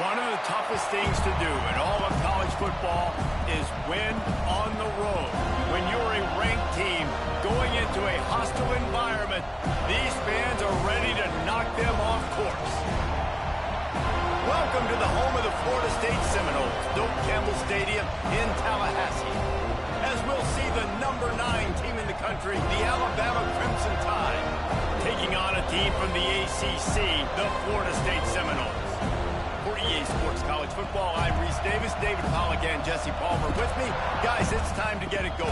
One of the toughest things to do in all of college football is win on the road. When you're a ranked team going into a hostile environment, these fans are ready to knock them off course. Welcome to the home of the Florida State Seminoles, Doak Campbell Stadium in Tallahassee. As we'll see the number 9 team in the country, the Alabama Crimson Tide, taking on a team from the ACC, the Florida State Seminoles. For EA Sports College Football, I'm Reese Davis, David Pollack, and Jesse Palmer with me. Guys, it's time to get it going.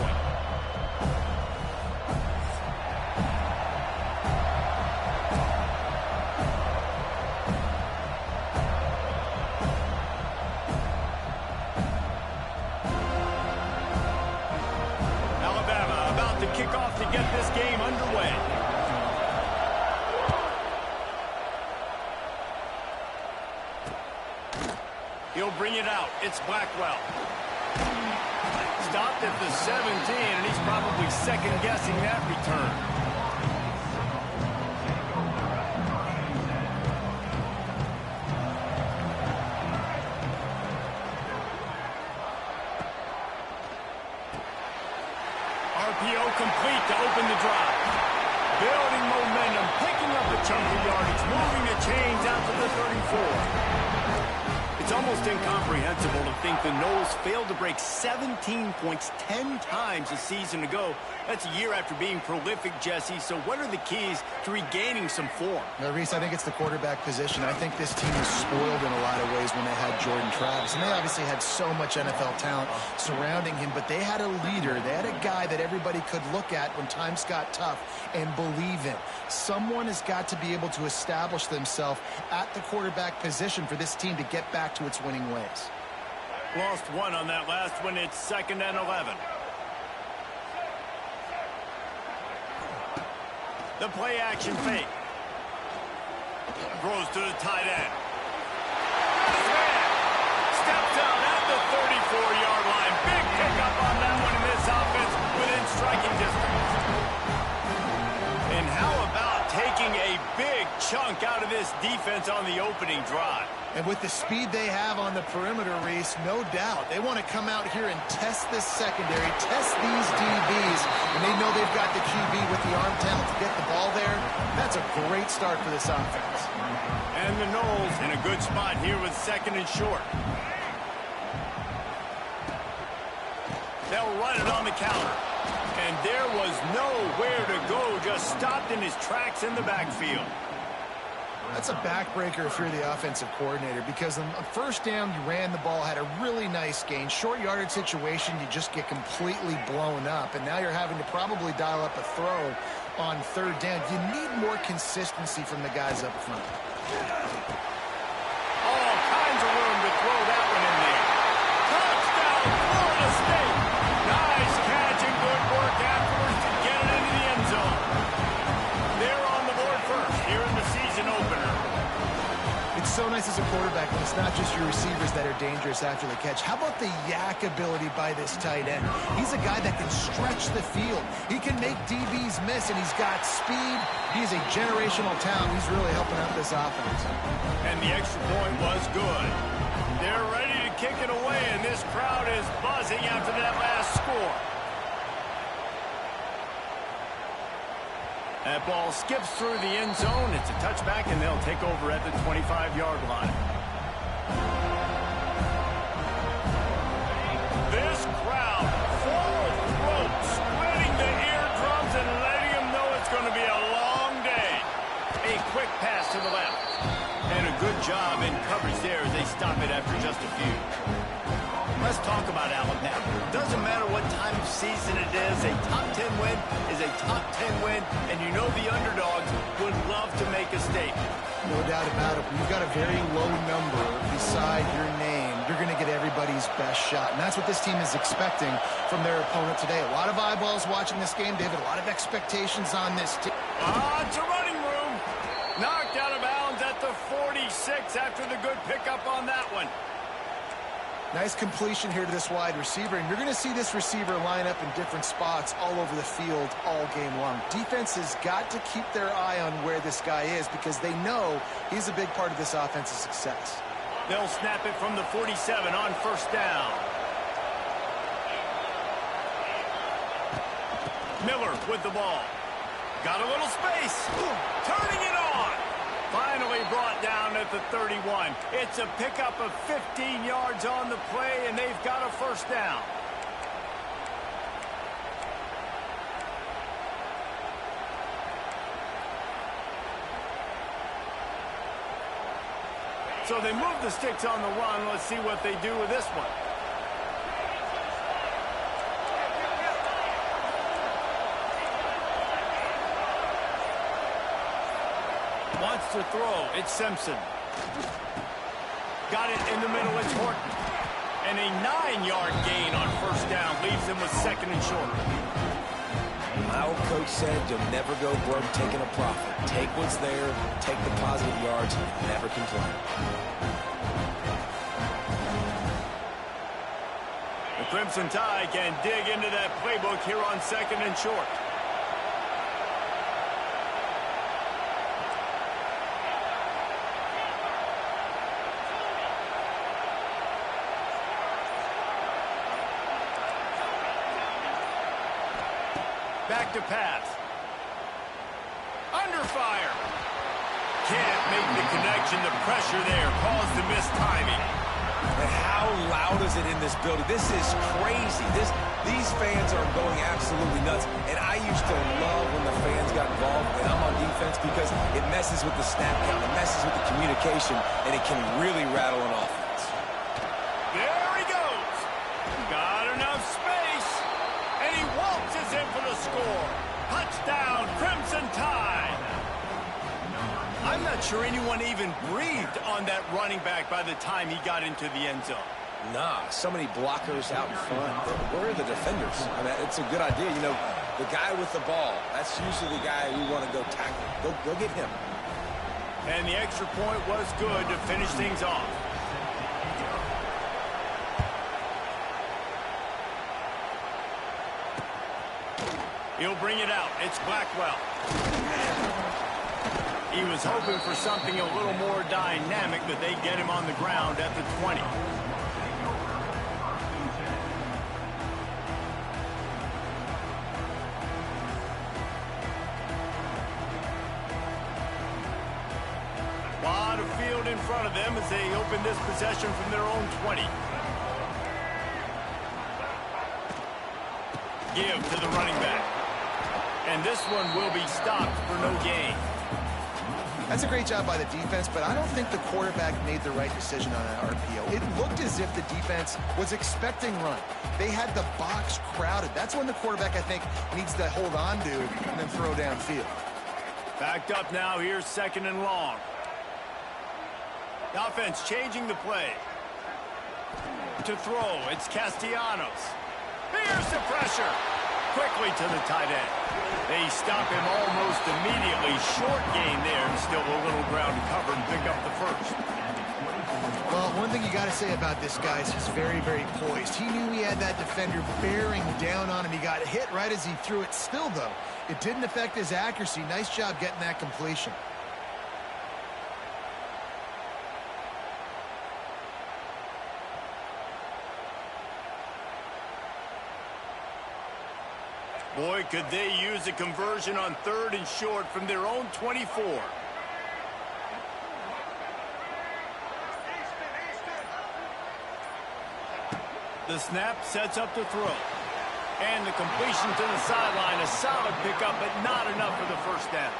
Alabama about to kick off to get this game underway. He'll bring it out. It's Blackwell. Stopped at the 17, and he's probably second-guessing that return. RPO complete to open the drive. Building momentum, picking up a chunk of yardage, moving the chains out to the 34. It's almost incomprehensible to think the Noles failed to break 17 points 10 times a season ago. That's a year after being prolific, Jesse. So what are the keys to regaining some form? Now, Reese, I think it's the quarterback position. I think this team was spoiled in a lot of ways when they had Jordan Travis. And they obviously had so much NFL talent surrounding him, but they had a leader. They had a guy that everybody could look at when times got tough and believe in. Someone has got to be able to establish themselves at the quarterback position for this team to get back to its winning ways. Lost one on that last one. It's 2nd and 11. The play action fake. Throws to the tight end. Steps out at the 34-yard line. Big pickup on that one in this offense within striking distance. And how about taking a big chunk out of this defense on the opening drive? And with the speed they have on the perimeter, Reese, no doubt, they want to come out here and test this secondary, test these DBs, and they know they've got the QB with the arm talent to get the ball there. That's a great start for this offense. And the Noles in a good spot here with 2nd and short. They'll run it on the counter. And there was nowhere to go, just stopped in his tracks in the backfield. That's a backbreaker if you're the offensive coordinator, because on first down, you ran the ball, had a really nice gain. Short yardage situation, you just get completely blown up, and now you're having to probably dial up a throw on 3rd down. You need more consistency from the guys up front. All kinds of room to throw that one in there. Touchdown, Florida State. Nice catch and good work afterwards to get it into the end zone. They're on the board first here in the season opener. It's so nice as a quarterback when it's not just your receivers that are dangerous after the catch. How about the yak ability by this tight end? He's a guy that can stretch the field. He can make DBs miss, and he's got speed. He's a generational talent. He's really helping out this offense. And the extra point was good. They're ready to kick it away, and this crowd is buzzing after that last score. That ball skips through the end zone. It's a touchback, and they'll take over at the 25-yard line. This crowd full throat, splitting the eardrums and letting them know it's going to be a long day. A quick pass to the left. And a good job in coverage there as they stop it after just a few. Let's talk about Alabama. Doesn't matter what time of season it is, a top 10 win is a top 10 win, and you know the underdogs would love to make a statement. No doubt about it. When you've got a very low number beside your name, you're going to get everybody's best shot. And that's what this team is expecting from their opponent today. A lot of eyeballs watching this game, David. A lot of expectations on this team. It's a running room. Knocked out of bounds at the 46 after the good pickup on that one. Nice completion here to this wide receiver, and you're going to see this receiver line up in different spots all over the field all game long. Defense has got to keep their eye on where this guy is because they know he's a big part of this offense's success. They'll snap it from the 47 on first down. Miller with the ball. Got a little space. Turning it on. Finally brought down at the 31. It's a pickup of 15 yards on the play, and they've got a first down. So they move the sticks on the run. Let's see what they do with this one. Wants to throw. It's Simpson. Got it in the middle. It's Horton. And a 9-yard gain on first down leaves him with second and short. My old coach said you'll never go broke taking a profit. Take what's there, take the positive yards, and never complain. The Crimson Tide can dig into that playbook here on second and short. Back to pass. Under fire. Can't make the connection. The pressure there caused the missed timing. And how loud is it in this building? This is crazy. These fans are going absolutely nuts. And I used to love when the fans got involved when I'm on defense because it messes with the snap count, it messes with the communication, and it can really rattle an offense. There he goes. Got enough space. And he waltzes in for the score. Touchdown, Crimson Tide. I'm not sure anyone even breathed on that running back by the time he got into the end zone. Nah, so many blockers out in front. Where are the defenders? I mean, it's a good idea. You know, the guy with the ball, that's usually the guy you want to go tackle. Go get him. And the extra point was good to finish things off. He'll bring it out. It's Blackwell. He was hoping for something a little more dynamic, but they get him on the ground at the 20. Lot of field in front of them as they open this possession from their own 20. Give to the running back. And this one will be stopped for no gain. That's a great job by the defense, but I don't think the quarterback made the right decision on that RPO. It looked as if the defense was expecting run. They had the box crowded. That's when the quarterback, I think, needs to hold on to and then throw downfield. Backed up now. Here's second and long. The offense changing the play. To throw, it's Castellanos. Here's the pressure. Quickly to the tight end. They stop him almost immediately. Short gain there, and still a little ground to cover and pick up the first. Well, one thing you got to say about this guy is he's very, very poised. He knew he had that defender bearing down on him. He got hit right as he threw it. Still, though, it didn't affect his accuracy. Nice job getting that completion. Boy, could they use a conversion on third and short from their own 24. The snap sets up the throw. And the completion to the sideline, a solid pickup, but not enough for the first down.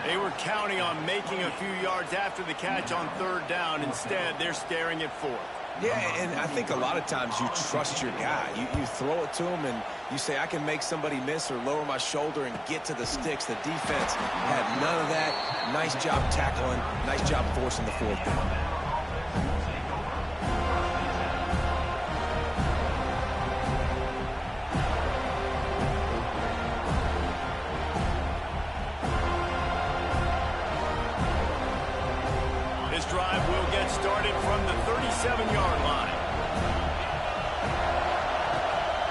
They were counting on making a few yards after the catch on third down. Instead, they're staring at fourth. Yeah, and I think a lot of times you trust your guy. You throw it to him and you say, I can make somebody miss or lower my shoulder and get to the sticks. The defense had none of that. Nice job tackling. Nice job forcing the fourth down. Drive will get started from the 37-yard line.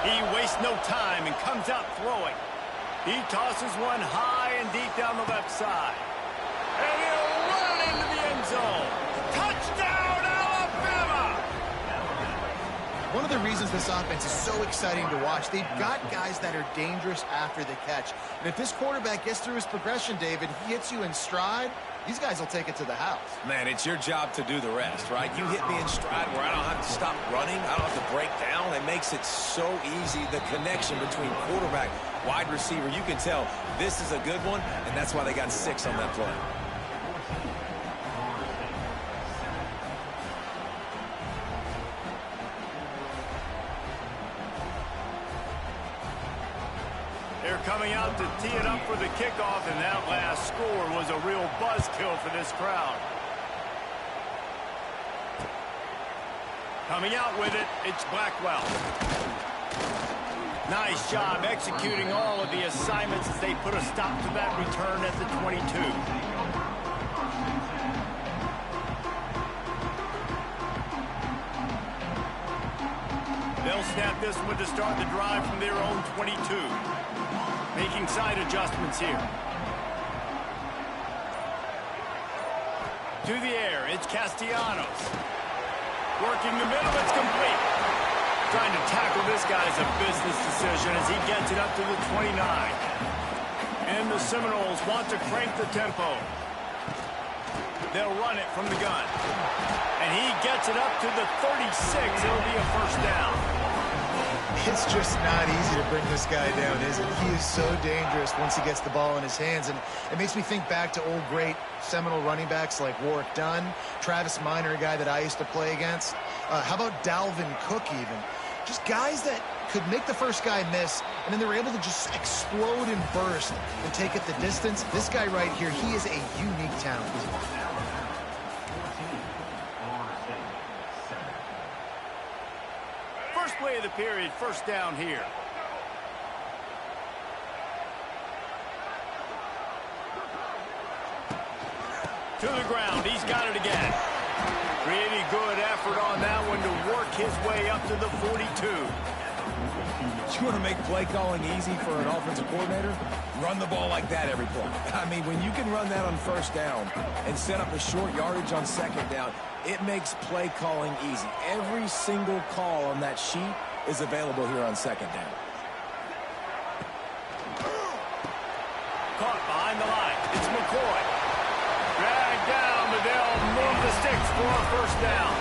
He wastes no time and comes out throwing. He tosses one high and deep down the left side. And he'll run into the end zone. Touchdown, One of the reasons this offense is so exciting to watch, they've got guys that are dangerous after the catch. And if this quarterback gets through his progression, David, he hits you in stride, these guys will take it to the house. Man, it's your job to do the rest, right? You hit me in stride where I don't have to stop running. I don't have to break down. It makes it so easy, the connection between quarterback, wide receiver. You can tell this is a good one, and that's why they got 6 on that play. They're coming out to tee it up for the kickoff, and that last score was a real buzzkill for this crowd. Coming out with it, it's Blackwell. Nice job executing all of the assignments as they put a stop to that return at the 22. They'll snap this one to start the drive from their own 22. Making side adjustments here. To the air, it's Castellanos. Working the middle, it's complete. Trying to tackle this guy is a business decision as he gets it up to the 29. And the Seminoles want to crank the tempo. They'll run it from the gun. And he gets it up to the 36. It'll be a first down. It's just not easy to bring this guy down, is it? He is so dangerous once he gets the ball in his hands. And it makes me think back to old great Seminole running backs like Warwick Dunn, Travis Minor, a guy that I used to play against. How about Dalvin Cook even? Just guys that could make the first guy miss, and then they were able to just explode and burst and take it the distance. This guy right here, he is a unique talent. Play of the period, first down here. To the ground, he's got it again. Really good effort on that one to work his way up to the 42. You want to make play calling easy for an offensive coordinator? Run the ball like that every play. I mean, when you can run that on first down and set up a short yardage on second down, it makes play calling easy. Every single call on that sheet is available here on second down. Caught behind the line. It's McCoy. Dragged down, but they'll move the sticks for a first down.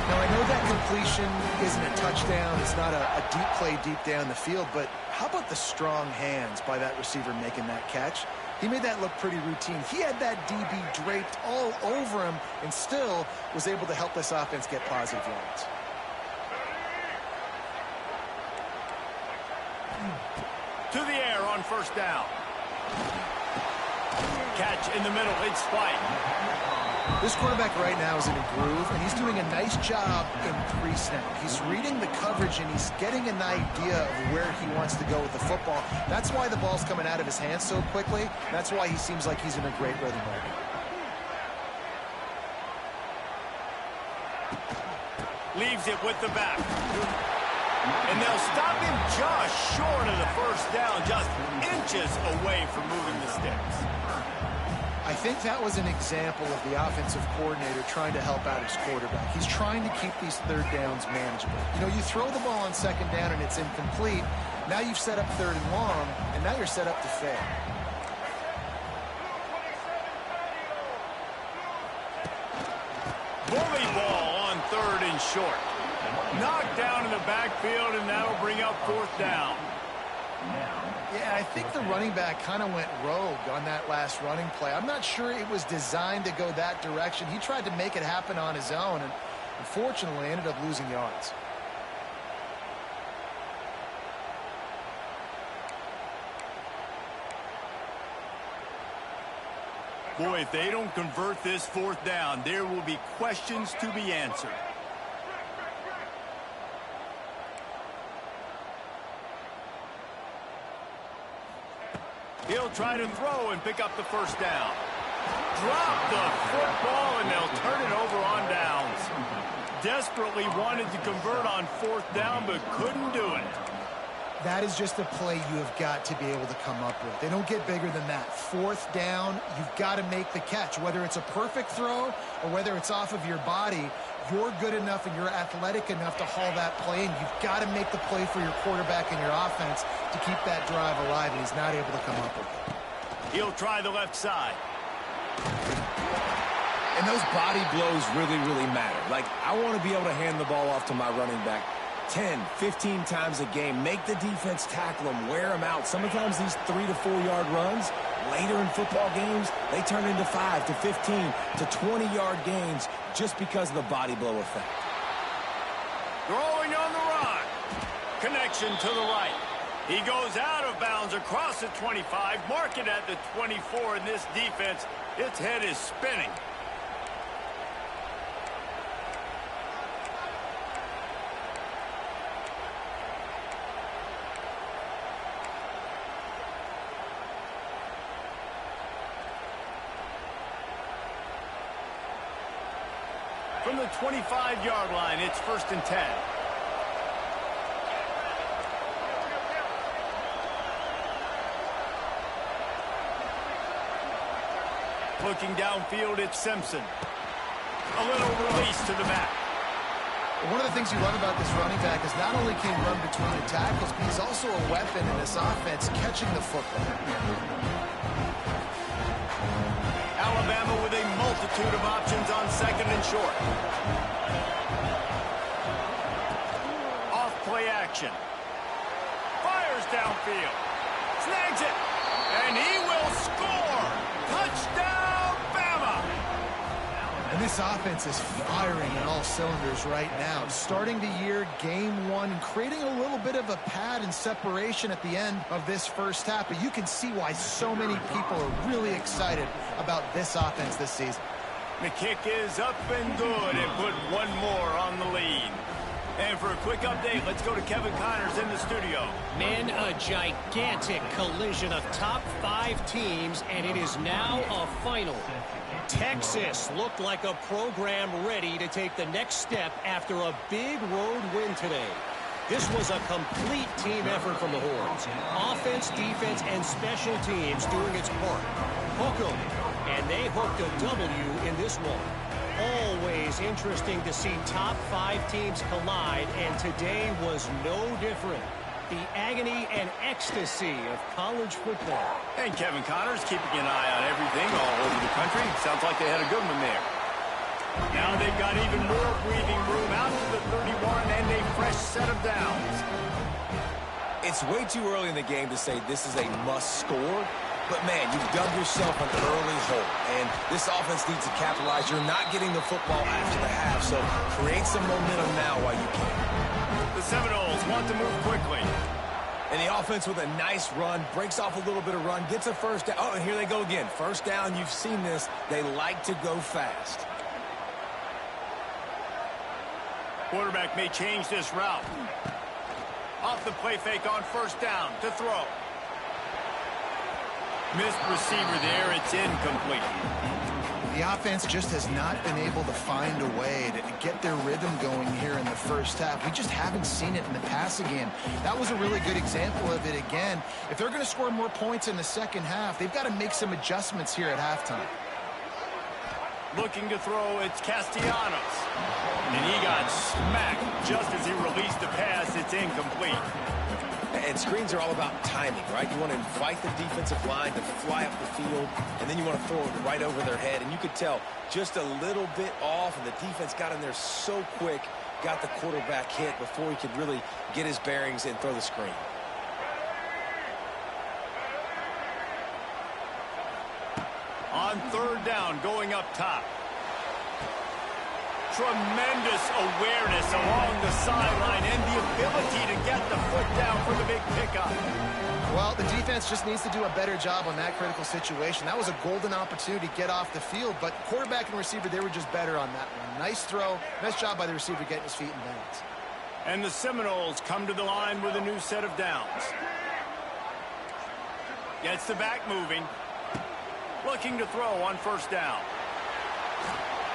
Now, I know that completion isn't a touchdown. It's not a deep play deep down the field, but how about the strong hands by that receiver making that catch? He made that look pretty routine. He had that DB draped all over him and still was able to help this offense get positive yards. To the air on first down. Catch in the middle. It's Spike. This quarterback right now is in a groove, and he's doing a nice job in pre-snap. He's reading the coverage, and he's getting an idea of where he wants to go with the football. That's why the ball's coming out of his hands so quickly. That's why he seems like he's in a great rhythm right now. Leaves it with the back. And they'll stop him just short of the first down, just inches away from moving the sticks. I think that was an example of the offensive coordinator trying to help out his quarterback. He's trying to keep these third downs manageable. You know, you throw the ball on second down and it's incomplete. Now you've set up third and long, and now you're set up to fail. Bully ball on third and short. Knocked down in the backfield, and that'll bring up fourth down. Yeah, I think the running back kind of went rogue on that last running play. I'm not sure it was designed to go that direction. He tried to make it happen on his own, and unfortunately ended up losing yards. Boy, if they don't convert this fourth down, there will be questions to be answered. He'll try to throw and pick up the first down. Drop the football, and they'll turn it over on downs. Desperately wanted to convert on fourth down, but couldn't do it. That is just a play you have got to be able to come up with. They don't get bigger than that. Fourth down, you've got to make the catch. Whether it's a perfect throw or whether it's off of your body, you're good enough and you're athletic enough to haul that play, and you've got to make the play for your quarterback and your offense to keep that drive alive, and he's not able to come up with it. He'll try the left side. And those body blows really, really matter. Like, I want to be able to hand the ball off to my running back 10, 15 times a game. Make the defense tackle them, wear them out. Sometimes these 3 to 4 yard runs, later in football games, they turn into 5 to 15 to 20-yard gains just because of the body blow effect. Throwing on the run. Connection to the right. He goes out of bounds across the 25, mark it at the 24, and this defense, its head is spinning. From the 25-yard line, it's 1st and 10. Looking downfield, it's Simpson. A little release to the back. One of the things you love about this running back is not only can he run between the tackles, but he's also a weapon in this offense catching the football. Alabama with a multitude of options on 2nd and short. Off play action. Fires downfield. Snags it. And he will score. Touchdown, Bama. And this offense is firing on all cylinders right now. Starting the year, game 1, and creating a little bit of a pad and separation at the end of this first half. But you can see why so many people are really excited about this offense this season. The kick is up and good, and put one more on the lead. And for a quick update, let's go to Kevin Connors in the studio. Men, a gigantic collision of top 5 teams, and it is now a final. Texas looked like a program ready to take the next step after a big road win today. This was a complete team effort from the Horns. Offense, defense, and special teams doing its part. Hook 'em, and they hooked a W in this one. Always interesting to see top 5 teams collide, and today was no different. The agony and ecstasy of college football. And Kevin Connors keeping an eye on everything all over the country. Sounds like they had a good one there. Now they've got even more breathing room out to the 31 and a fresh set of downs. It's way too early in the game to say this is a must score. But, man, you've dug yourself an early hole, and this offense needs to capitalize. You're not getting the football after the half, so create some momentum now while you can. The Seminoles want to move quickly. And the offense with a nice run, breaks off a little bit of run, gets a first down. Oh, and here they go again. First down, you've seen this. They like to go fast. Quarterback may change this route. Off the play fake on 1st down to throw. Missed receiver there. It's incomplete. The offense just has not been able to find a way to get their rhythm going here in the first half. We just haven't seen it in the passing game. That was a really good example of it again. If they're going to score more points in the second half, they've got to make some adjustments here at halftime. Looking to throw, it's Castellanos. And he got smacked just as he released the pass. It's incomplete. And screens are all about timing, right? You want to invite the defensive line to fly up the field, and then you want to throw it right over their head. And you could tell just a little bit off, and the defense got in there so quick, got the quarterback hit before he could really get his bearings and throw the screen. On 3rd down, going up top. Tremendous awareness along the sideline and the ability to get the foot down for the big pickup. Well, the defense just needs to do a better job on that critical situation. That was a golden opportunity to get off the field, but quarterback and receiver, they were just better on that one. Nice throw. Nice job by the receiver getting his feet in bounds. And the Seminoles come to the line with a new set of downs. Gets the back moving. Looking to throw on 1st down.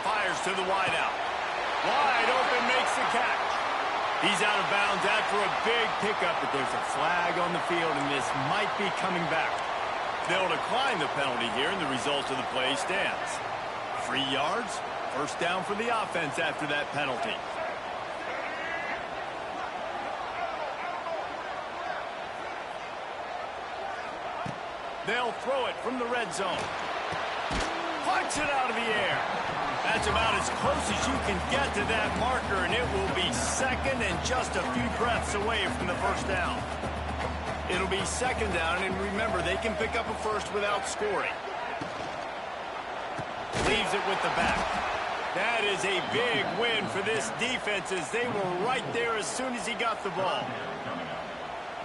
Fires to the wideout. Wide open, makes the catch. He's out of bounds after a big pickup, but there's a flag on the field, and this might be coming back. They'll decline the penalty here, and the result of the play stands. 3 yards, First down for the offense after that penalty. They'll throw it from the red zone. Punch it out of the air. That's about as close as you can get to that marker, and it will be second and just a few breaths away from the first down. It'll be second down, and remember, they can pick up a first without scoring. Leaves it with the back. That is a big win for this defense, as they were right there as soon as he got the ball.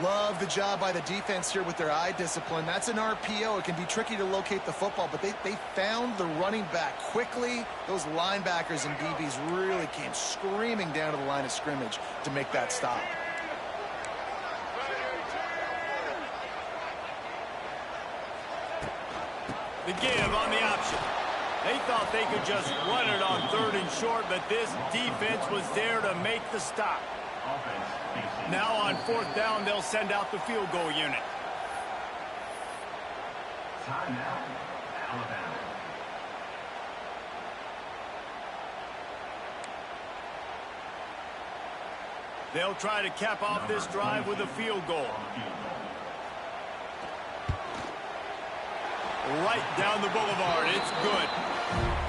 Love the job by the defense here with their eye discipline. That's an RPO. It can be tricky to locate the football, but they found the running back quickly. Those linebackers and DBs really came screaming down to the line of scrimmage to make that stop. The give on the option. They thought they could just run it on 3rd and short, but this defense was there to make the stop. Now on 4th down, they'll send out the field goal unit. Timeout, Alabama. They'll try to cap off this drive with a field goal. Right down the boulevard. It's good.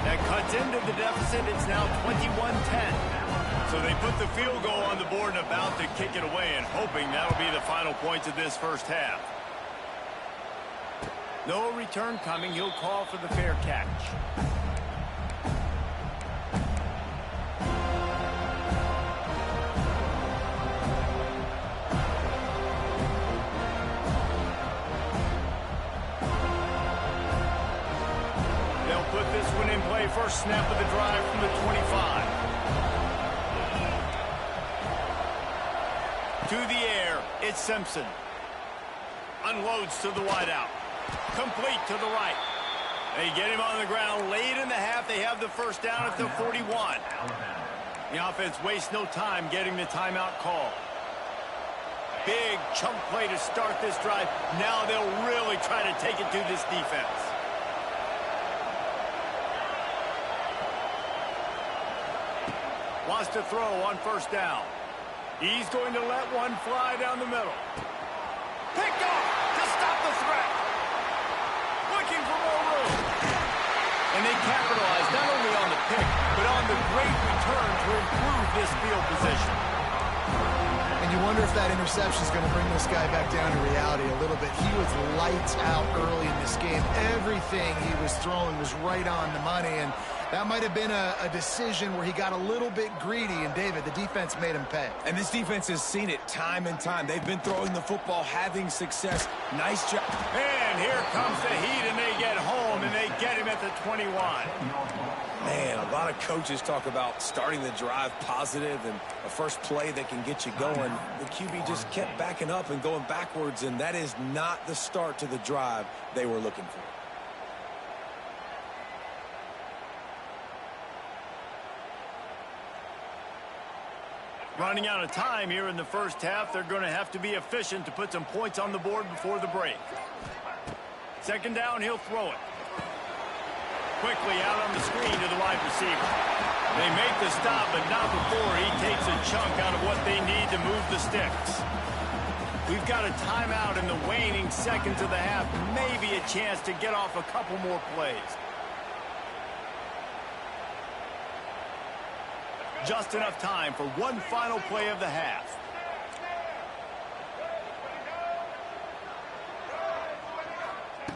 That cuts into the deficit. It's now 21-10. So they put the field goal on the board and about to kick it away, and hoping that'll be the final points of this first half. No return coming. He'll call for the fair catch. They'll put this one in play. First snap of the drive from the 25. To the air, it's Simpson. Unloads to the wideout. Complete to the right. They get him on the ground late in the half. They have the first down at the 41. The offense wastes no time getting the timeout call. Big chunk play to start this drive. Now they'll really try to take it to this defense. Wants to throw on first down. He's going to let one fly down the middle. Picked off to stop the threat. Looking for more room. And they capitalize not only on the pick, but on the great return to improve this field position. And you wonder if that interception is going to bring this guy back down to reality a little bit. He was lights out early in this game. Everything he was throwing was right on the money, and that might have been a decision where he got a little bit greedy, and David, the defense made him pay. And this defense has seen it time and time. They've been throwing the football, having success. Nice job. And here comes the heat, and they get home, and they get him at the 21. Man, a lot of coaches talk about starting the drive positive and a first play that can get you going. The QB just kept backing up and going backwards, and that is not the start to the drive they were looking for. Running out of time here in the first half. They're going to have to be efficient to put some points on the board before the break. Second down, he'll throw it. Quickly out on the screen to the wide receiver. They make the stop, but not before he takes a chunk out of what they need to move the sticks. We've got a timeout in the waning seconds of the half. Maybe a chance to get off a couple more plays. Just enough time for one final play of the half.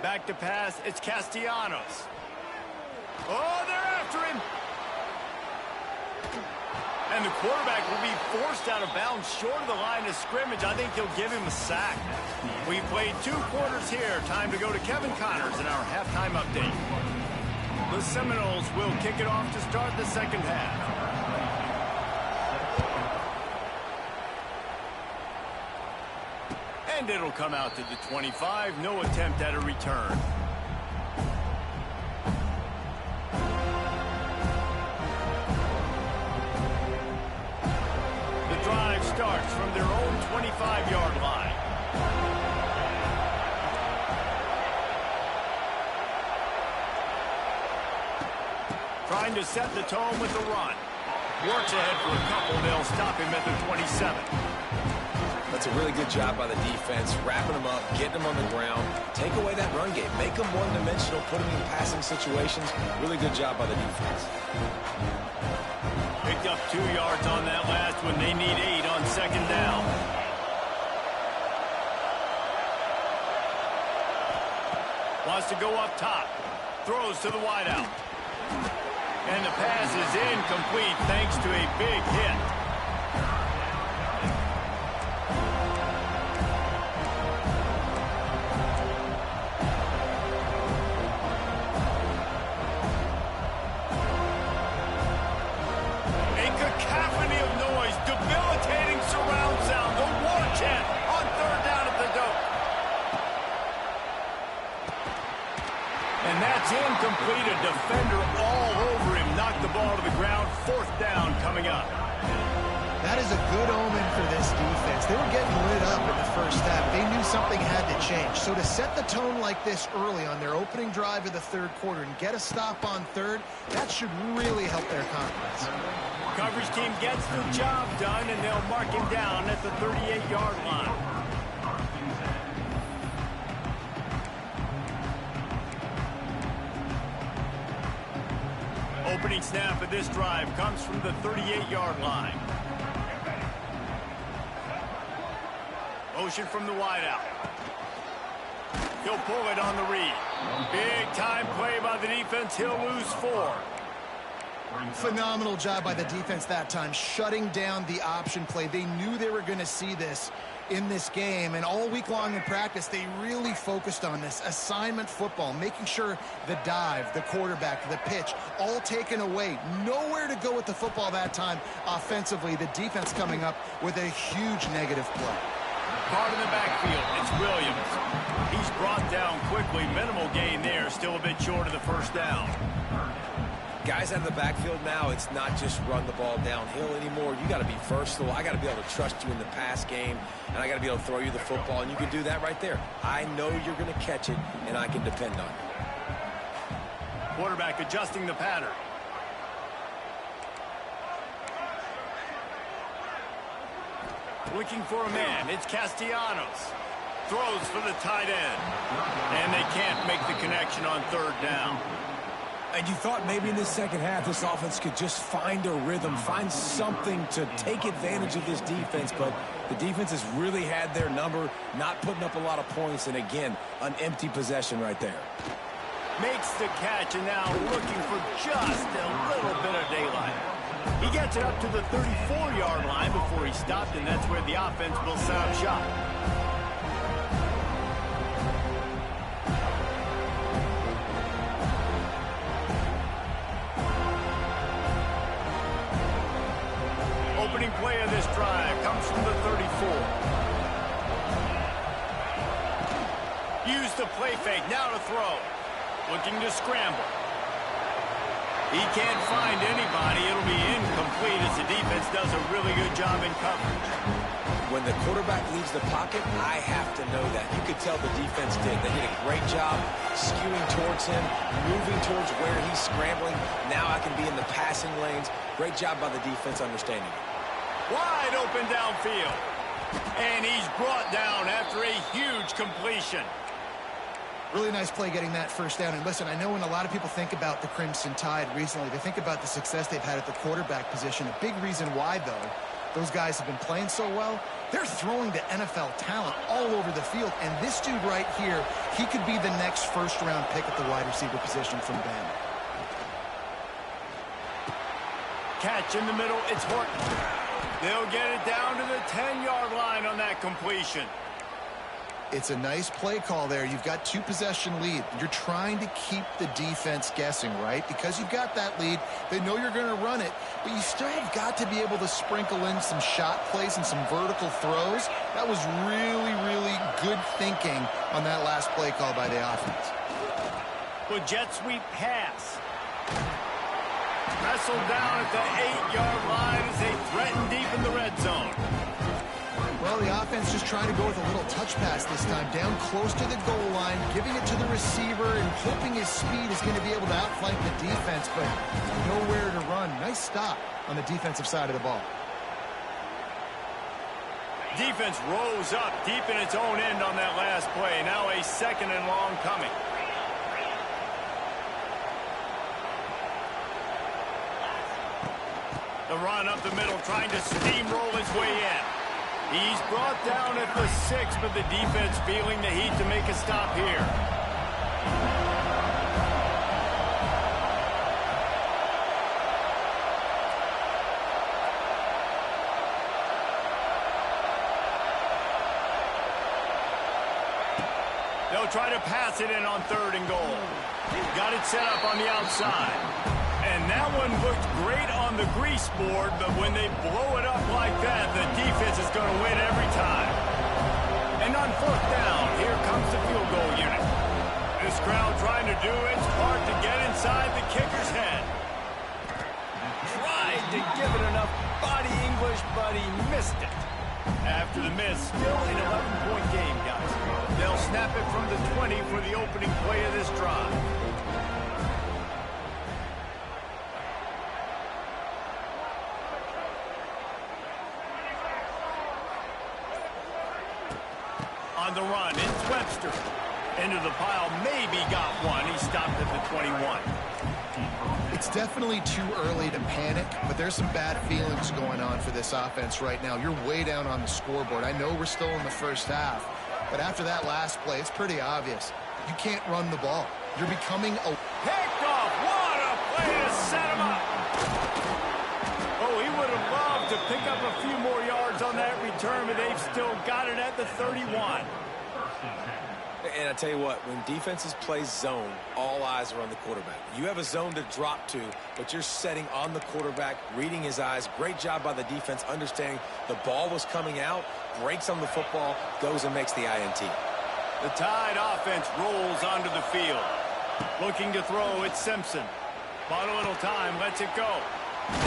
Back to pass, it's Castellanos. Oh, they're after him. And the quarterback will be forced out of bounds short of the line of scrimmage. I think he'll give him a sack. We played 2 quarters here. Time to go to Kevin Connors in our halftime update. The Seminoles will kick it off to start the second half. And it'll come out to the 25. No attempt at a return. The drive starts from their own 25-yard line. Trying to set the tone with the run. Works ahead for a couple. They'll stop him at the 27. That's a really good job by the defense, wrapping them up, getting them on the ground. Take away that run game. Make them one-dimensional, put them in passing situations. Really good job by the defense. Picked up 2 yards on that last one. They need 8 on second down. Wants to go up top. Throws to the wideout. And the pass is incomplete thanks to a big hit. A cacophony of noise, debilitating surround sound. The war chant on third down at the dope. And that's incomplete. A defender all over him. Knocked the ball to the ground. Fourth down coming up. That is a good omen for this defense. They were getting lit up in the first half. They knew something had to change. So to set the tone like this early on their opening drive of the third quarter and get a stop on third, that should really help their confidence. Coverage team gets the job done, and they'll mark him down at the 38-yard line. Opening snap of this drive comes from the 38-yard line. Motion from the wideout. He'll pull it on the read. Big-time play by the defense. He'll lose 4. Phenomenal job by the defense that time, shutting down the option play. They knew they were going to see this in this game, and all week long in practice, they really focused on this assignment football, making sure the dive, the quarterback, the pitch, all taken away. Nowhere to go with the football that time offensively. The defense coming up with a huge negative play. Part in the backfield, it's Williams. He's brought down quickly. Minimal gain there, still a bit short of the first down. Guys out of the backfield now, it's not just run the ball downhill anymore. You got to be versatile. I got to be able to trust you in the pass game, and I got to be able to throw you the football, and you can do that right there. I know you're going to catch it, and I can depend on it. Quarterback adjusting the pattern. Looking for a man. It's Castellanos. Throws for the tight end. And they can't make the connection on third down. And you thought maybe in the second half this offense could just find a rhythm, find something to take advantage of this defense, but the defense has really had their number, not putting up a lot of points, and again, an empty possession right there. Makes the catch, and now looking for just a little bit of daylight. He gets it up to the 34-yard line before he stopped, and that's where the offense will set up shop. Opening play of this drive comes from the 34. Use the play fake, now to throw. Looking to scramble. He can't find anybody. It'll be incomplete as the defense does a really good job in coverage. When the quarterback leaves the pocket, I have to know that. You could tell the defense did. They did a great job skewing towards him, moving towards where he's scrambling. Now I can be in the passing lanes. Great job by the defense understanding it. Wide open downfield. And he's brought down after a huge completion. Really nice play getting that first down. And listen, I know when a lot of people think about the Crimson Tide recently, they think about the success they've had at the quarterback position. A big reason why, though, those guys have been playing so well, they're throwing to NFL talent all over the field. And this dude right here, he could be the next first-round pick at the wide receiver position from BAMA. Catch in the middle, it's Horton. They'll get it down to the 10-yard line on that completion. It's a nice play call there. You've got 2-possession lead. You're trying to keep the defense guessing, right? Because you've got that lead, they know you're going to run it, but you still have got to be able to sprinkle in some shot plays and some vertical throws. That was really, really good thinking on that last play call by the offense. Well, jet sweep pass. Wrestled down at the 8-yard line as they threaten deep in the red zone. Well, the offense just trying to go with a little touch pass this time, down close to the goal line, giving it to the receiver and hoping his speed is going to be able to outflank the defense, but nowhere to run. Nice stop on the defensive side of the ball. Defense rose up deep in its own end on that last play. Now a 2nd and long coming. The run up the middle, trying to steamroll his way in. He's brought down at the 6, but the defense feeling the heat to make a stop here. They'll try to pass it in on 3rd and goal. Got it set up on the outside. And that one looked great on the grease board, but when they blow it up like that, the defense is going to win every time. And on 4th down, here comes the field goal unit. This crowd trying to do its part to get inside the kicker's head. Tried to give it enough body English, but he missed it. After the miss, still an 11-point game, guys. They'll snap it from the 20 for the opening play of this drive. On the run, it's Webster. Into the pile, maybe got one. He stopped at the 21. It's definitely too early to panic, but there's some bad feelings going on for this offense right now. You're way down on the scoreboard. I know we're still in the first half, but after that last play, it's pretty obvious. You can't run the ball. You're becoming a... Picked off! What a play to set him up! Oh, he would have loved to pick up a few more yards on that return, but they've still got it at the 31. And I tell you what, when defenses play zone, all eyes are on the quarterback. You have a zone to drop to, but you're setting on the quarterback, reading his eyes. Great job by the defense, understanding the ball was coming out, breaks on the football, goes and makes the INT. The Tide offense rolls onto the field. Looking to throw, it's Simpson. Bought a little time, lets it go.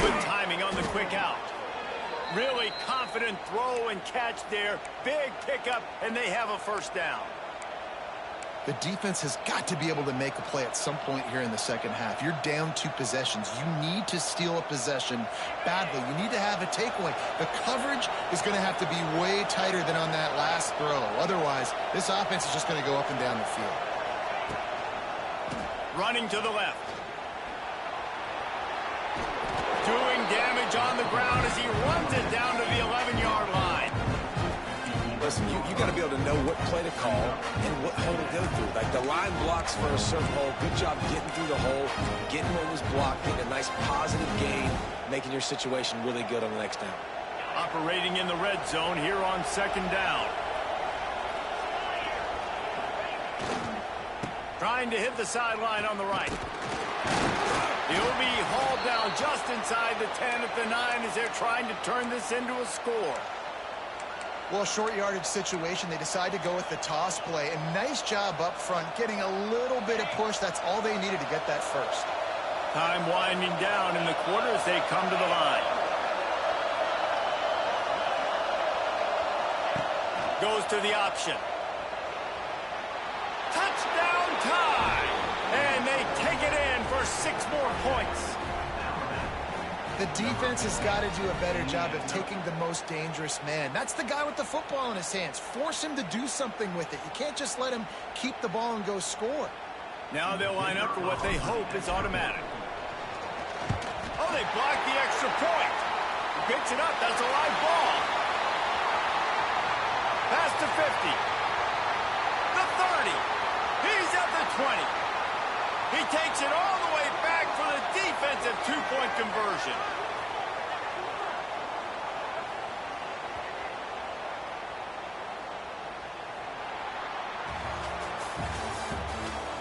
Good timing on the quick out. Really confident throw and catch there. Big pickup, and they have a 1st down. The defense has got to be able to make a play at some point here in the second half. You're down 2 possessions. You need to steal a possession badly. You need to have a takeaway. The coverage is going to have to be way tighter than on that last throw. Otherwise, this offense is just going to go up and down the field. Running to the left. Doing damage on the ground as he runs it down to the 11-yard line. Listen, you got to be able to know what play to call and what hole to go through. Like the line blocks for a certain hole. Good job getting through the hole, getting what was blocked, getting a nice positive gain, making your situation really good on the next down. Operating in the red zone here on 2nd down. Trying to hit the sideline on the right. He'll be hauled down just inside the 10 at the 9 as they're trying to turn this into a score. Well, short yardage situation, they decide to go with the toss play. And nice job up front, getting a little bit of push. That's all they needed to get that 1st. Time winding down in the quarter as they come to the line. Goes to the option. Touchdown tie! And they take it in for 6 more points. The defense has got to do a better job of taking the most dangerous man. That's the guy with the football in his hands. Force him to do something with it. You can't just let him keep the ball and go score. Now they'll line up for what they hope is automatic. Oh, they blocked the extra point. He picks it up. That's a live ball. Pass to 50. The 30. He's at the 20. He takes it all the way back for the defensive 2-point conversion.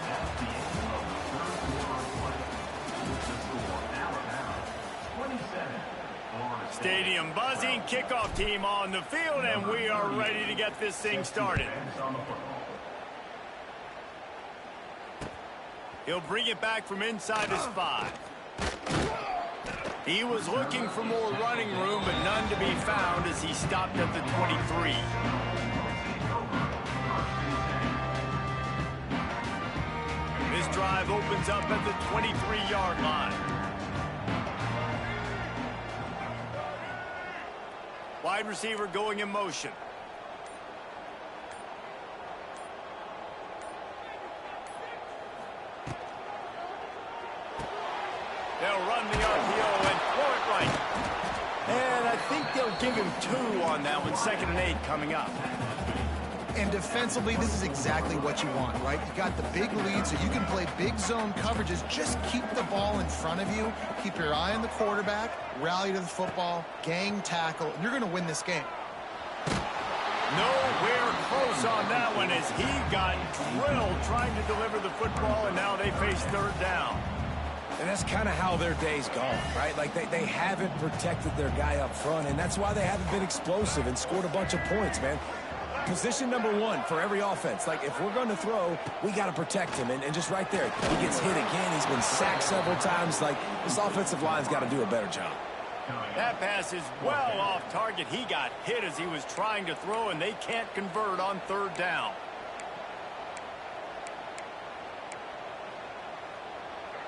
That's the end of the 3rd quarter play. The score, Alabama 27. Florida State. Stadium buzzing, kickoff team on the field, and we are ready to get this thing started. He'll bring it back from inside his 5. He was looking for more running room, but none to be found as he stopped at the 23. This drive opens up at the 23-yard line. Wide receiver going in motion. They'll run the RPO and throw it right. And I think they'll give him 2 on that one. 2nd and 8 coming up. And defensively, this is exactly what you want, right? You got the big lead, so you can play big zone coverages. Just keep the ball in front of you. Keep your eye on the quarterback. Rally to the football. Gang tackle. And you're going to win this game. Nowhere close on that one as he got drilled trying to deliver the football, and now they face 3rd down. And that's kind of how their day's gone, right? Like, they haven't protected their guy up front, and that's why they haven't been explosive and scored a bunch of points, man. Position number 1 for every offense. Like, if we're going to throw, we got to protect him. And just right there, he gets hit again. He's been sacked several times. Like, this offensive line's got to do a better job. That pass is well off target. He got hit as he was trying to throw, and they can't convert on 3rd down.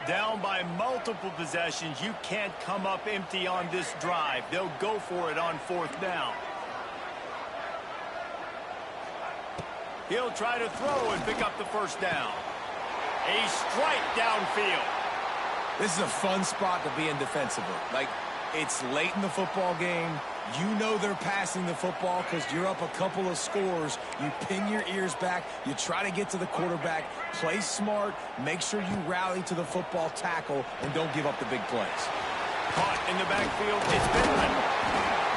Down by multiple possessions, you can't come up empty on this drive. They'll go for it on 4th down. He'll try to throw and pick up the 1st down. A strike downfield. This is a fun spot to be in defensively. Like, it's late in the football game. You know they're passing the football because you're up a couple of scores. You pin your ears back. You try to get to the quarterback. Play smart. Make sure you rally to the football tackle and don't give up the big plays. Caught in the backfield. It's Benton.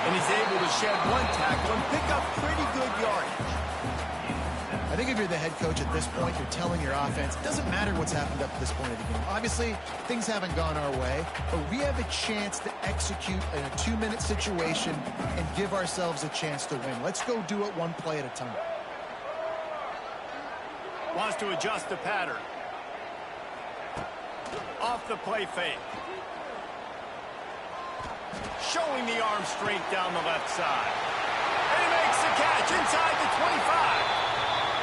And he's able to shed 1 tackle and pick up pretty good yardage. I think if you're the head coach at this point, you're telling your offense, it doesn't matter what's happened up to this point of the game. Obviously, things haven't gone our way, but we have a chance to execute in a 2-minute situation and give ourselves a chance to win. Let's go do it 1 play at a time. Wants to adjust the pattern. Off the play fake. Showing the arm strength down the left side. And he makes the catch inside the 25.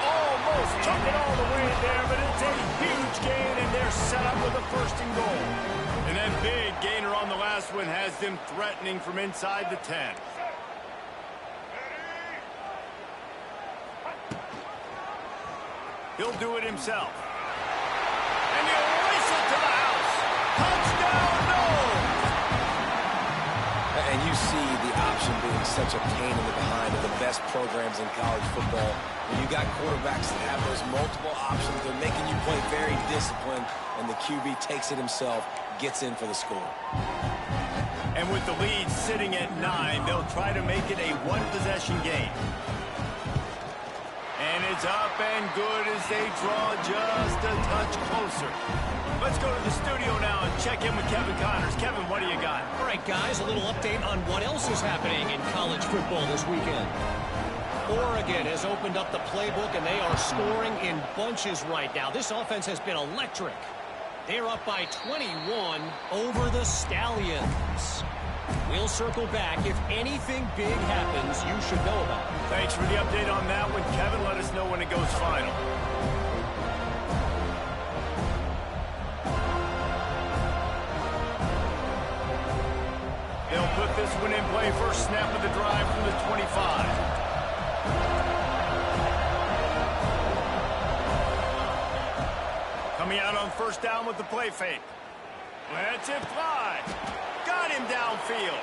Almost took it all the way there, but it's a huge gain, and they're set up with a 1st and goal. And that big gainer on the last one has them threatening from inside the 10. He'll do it himself. And he'll race it to the house. Touchdown, no! And you see the option being such a pain in the behind of the best programs in college football. When you got quarterbacks that have those multiple options, they're making you play very disciplined, and the QB takes it himself, gets in for the score. And with the lead sitting at 9, they'll try to make it a 1-possession game. And it's up and good as they draw just a touch closer. Let's go to the studio now and check in with Kevin Connors. Kevin, what do you got? All right, guys, a little update on what else is happening in college football this weekend. Oregon has opened up the playbook, and they are scoring in bunches right now. This offense has been electric. They're up by 21 over the Stallions. We'll circle back. If anything big happens, you should know about it. Thanks for the update on that one, Kevin. Let us know when it goes final. They'll put this one in play. First snap of the drive from the 25. Coming out on 1st down with the play fake. Lets it fly. Got him downfield.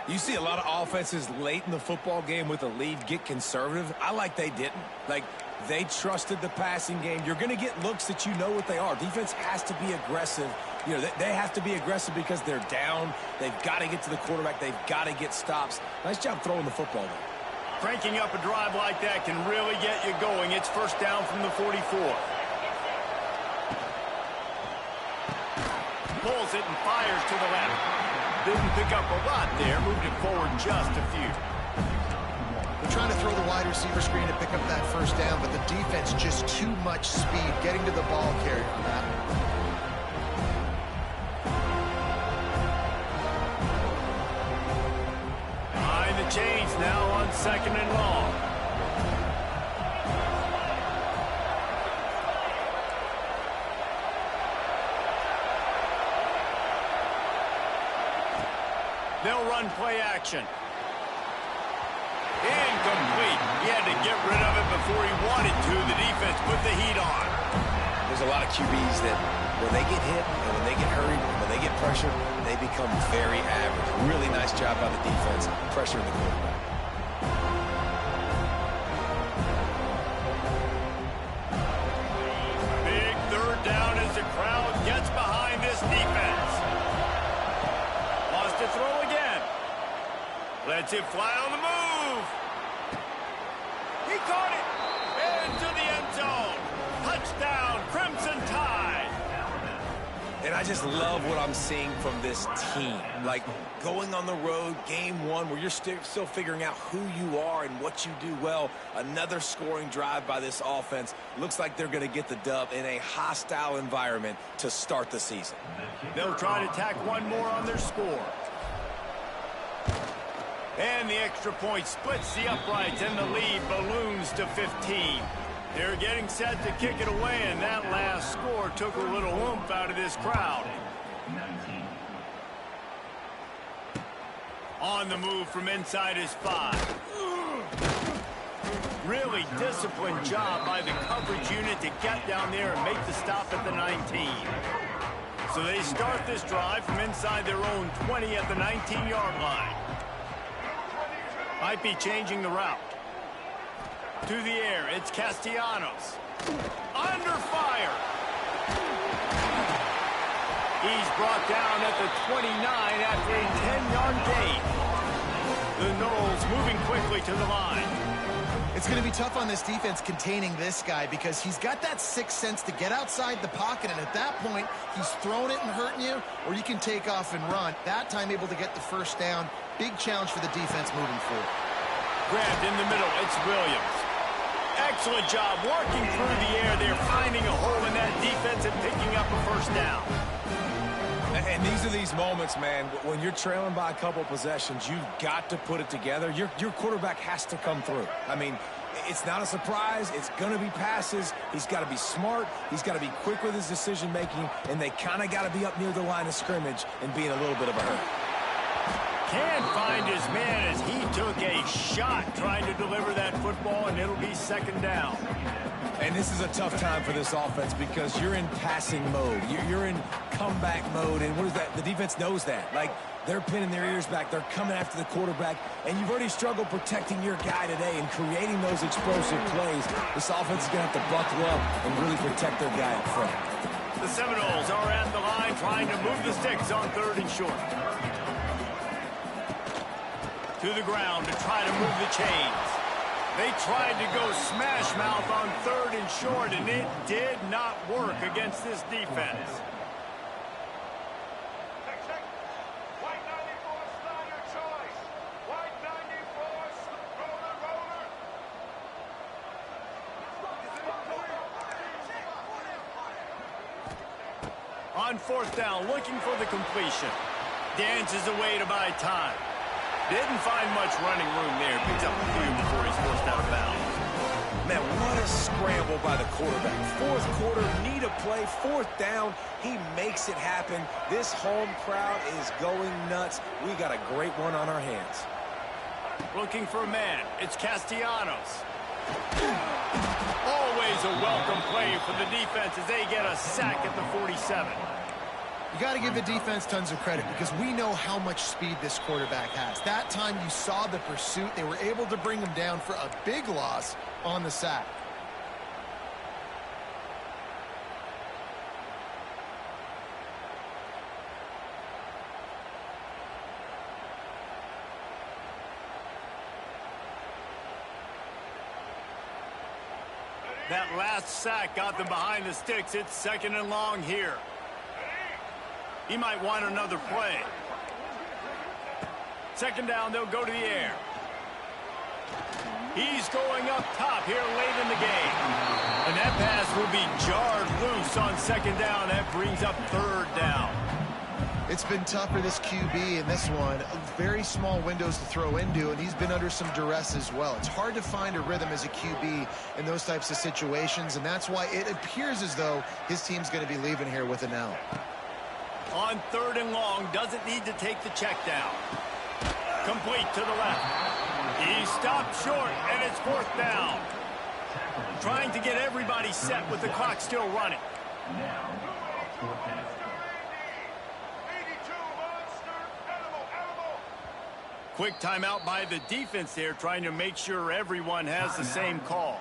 You see a lot of offenses late in the football game with a lead get conservative. I like they didn't. Like, they trusted the passing game. You're going to get looks that you know what they are. Defense has to be aggressive. You know, they have to be aggressive because they're down. They've got to get to the quarterback. They've got to get stops. Nice job throwing the football there. Cranking up a drive like that can really get you going. It's 1st down from the 44. Pulls it and fires to the left. Didn't pick up a lot there. Moved it forward just a few. They're trying to throw the wide receiver screen to pick up that 1st down, but the defense just too much speed getting to the ball carrier on that one. change now on 2nd and long. They'll run play action. Incomplete. He had to get rid of it before he wanted to. The defense put the heat on. There's a lot of QBs that when they get hit and when they get hurried, when they get pressured, they become very average. Really nice job by the defense, pressuring the quarterback. Big 3rd down as the crowd gets behind this defense. Lost to throw again. Lets it fly on the move. He caught it. Into the end zone. Touchdown, Crimson Tide. And I just love what I'm seeing from this team. Like, going on the road, game 1, where you're still figuring out who you are and what you do well. Another scoring drive by this offense. Looks like they're going to get the dub in a hostile environment to start the season. They'll try to tack one more on their score. And the extra point splits the uprights, and the lead balloons to 15. They're getting set to kick it away, and that last score took a little oomph out of this crowd. On the move from inside his 5. Really disciplined job by the coverage unit to get down there and make the stop at the 19. So they start this drive from inside their own 20 at the 19-yard line. Might be changing the route. To the air, it's Castellanos. Under fire. He's brought down at the 29 after a 10-yard gain. The Knowles moving quickly to the line. It's going to be tough on this defense containing this guy because he's got that sixth sense to get outside the pocket, and at that point, he's throwing it and hurting you, or you can take off and run. That time able to get the first down. Big challenge for the defense moving forward. Grabbed in the middle, it's Williams. Excellent job working through the air. They're finding a hole in that defense and picking up a first down. And these are these moments, man, when you're trailing by a couple possessions, you've got to put it together. Your quarterback has to come through. I mean, it's not a surprise. It's going to be passes. He's got to be smart. He's got to be quick with his decision-making, and they kind of got to be up near the line of scrimmage and be in a little bit of a hurry. Can't find his man as he took a shot trying to deliver that football, and it'll be 2nd down. And this is a tough time for this offense because you're in passing mode. You're in comeback mode, and what is that? The defense knows that. Like, they're pinning their ears back. They're coming after the quarterback, and you've already struggled protecting your guy today and creating those explosive plays. This offense is going to have to buckle up and really protect their guy up front. The Seminoles are at the line trying to move the sticks on 3rd and short. To the ground to try to move the chains. They tried to go smash mouth on 3rd and short, and it did not work against this defense. White 94, start your choice. White 94, roller. On 4th down, looking for the completion. Dances away to buy time. Didn't find much running room there. Picks up a few before he's forced out of bounds. Man, what a scramble by the quarterback. 4th quarter, need a play. 4th down, he makes it happen. This home crowd is going nuts. We got a great one on our hands. Looking for a man. It's Castellanos. Always a welcome play for the defense as they get a sack at the 47. You got to give the defense tons of credit because we know how much speed this quarterback has. That time you saw the pursuit. They were able to bring him down for a big loss on the sack. That last sack got them behind the sticks. It's 2nd and long here. He might want another play. 2nd down, they'll go to the air. He's going up top here late in the game. And that pass will be jarred loose on 2nd down. That brings up 3rd down. It's been tough for this QB in this one. Very small windows to throw into, and he's been under some duress as well. It's hard to find a rhythm as a QB in those types of situations, and that's why it appears as though his team's going to be leaving here with an L. On 3rd and long, doesn't need to take the check down. Complete to the left. He stopped short, and it's 4th down. Trying to get everybody set with the clock still running. Now, fourth down. Quick timeout by the defense there, trying to make sure everyone has the same call.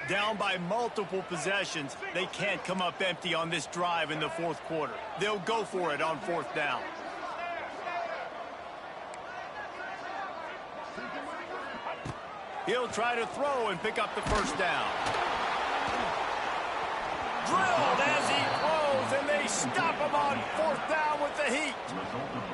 Down by multiple possessions, they can't come up empty on this drive in the 4th quarter. They'll go for it on 4th down. He'll try to throw and pick up the 1st down. Drilled as he throws, and they stop him on 4th down with the heat.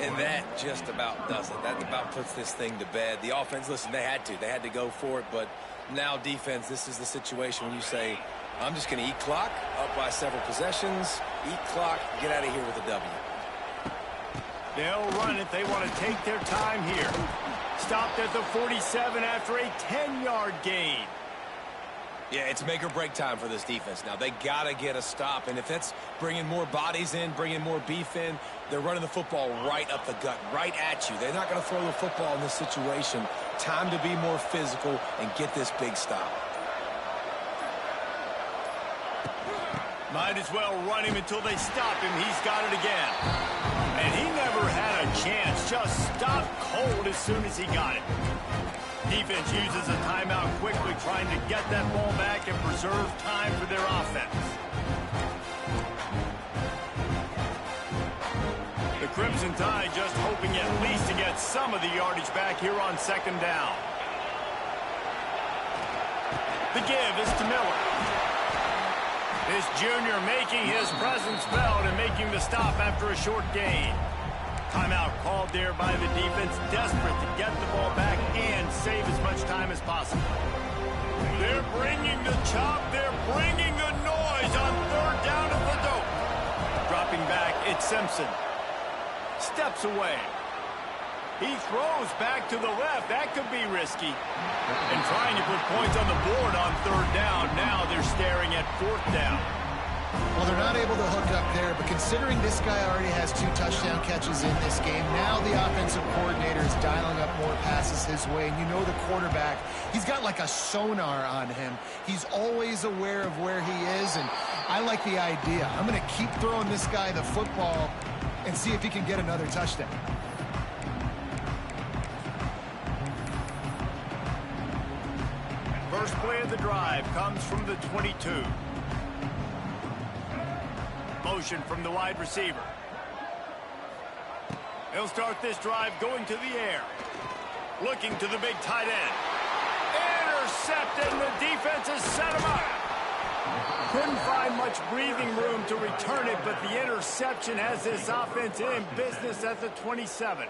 And that just about does it. That about puts this thing to bed. The offense, listen, they had to go for it, but now defense, this is the situation when you say, I'm just going to eat clock, up by several possessions, eat clock, get out of here with a W. They'll run it. They want to take their time here. Stopped at the 47 after a 10-yard gain. Yeah, it's make or break time for this defense now. They got to get a stop, and if that's bringing more bodies in, bringing more beef in, they're running the football right up the gut, right at you. They're not going to throw the football in this situation. Time to be more physical and get this big stop. Might as well run him until they stop him. He's got it again. And he never had a chance. Just stopped cold as soon as he got it. Defense uses a timeout quickly, trying to get that ball back and preserve time for their offense. The Crimson Tide just hoping at least to get some of the yardage back here on 2nd down. The give is to Miller. This junior making his presence felt and making the stop after a short gain. Timeout called there by the defense, desperate to get the ball back and save as much time as possible. They're bringing the chop. They're bringing the noise on 3rd down at the dope. Dropping back, it's Simpson. Steps away. He throws back to the left. That could be risky. And trying to put points on the board on 3rd down. Now they're staring at 4th down. Well, they're not able to hook up there, but considering this guy already has 2 touchdown catches in this game, now the offensive coordinator is dialing up more passes his way. And you know the quarterback, he's got like a sonar on him. He's always aware of where he is, and I like the idea. I'm going to keep throwing this guy the football and see if he can get another touchdown. First play of the drive comes from the 22. Motion from the wide receiver. He'll start this drive going to the air. Looking to the big tight end. Intercepted, and the defense has set him up. Couldn't find much breathing room to return it, but the interception has this offense in business at the 27.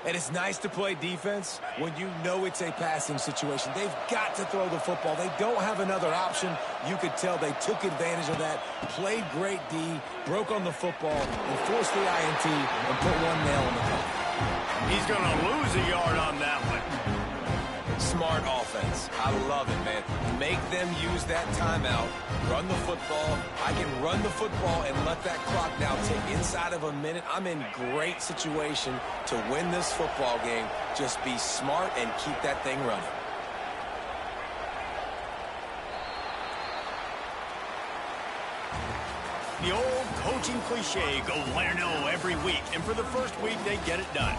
And it's nice to play defense when you know it's a passing situation. They've got to throw the football. They don't have another option. You could tell they took advantage of that, played great D, broke on the football, and forced the INT and put one nail in the coffin. He's going to lose a yard on that one. Smart offense. I love it, man. Make them use that timeout. Run the football. I can run the football and let that clock now tick inside of a minute. I'm in great situation to win this football game. Just be smart and keep that thing running. The old coaching cliche, go win or no every week. And for the first week, they get it done.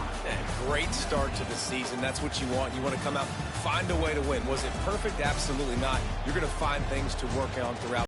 Great start to the season. That's what you want. You want to come out, find a way to win. Was it perfect? Absolutely not. You're going to find things to work on throughout.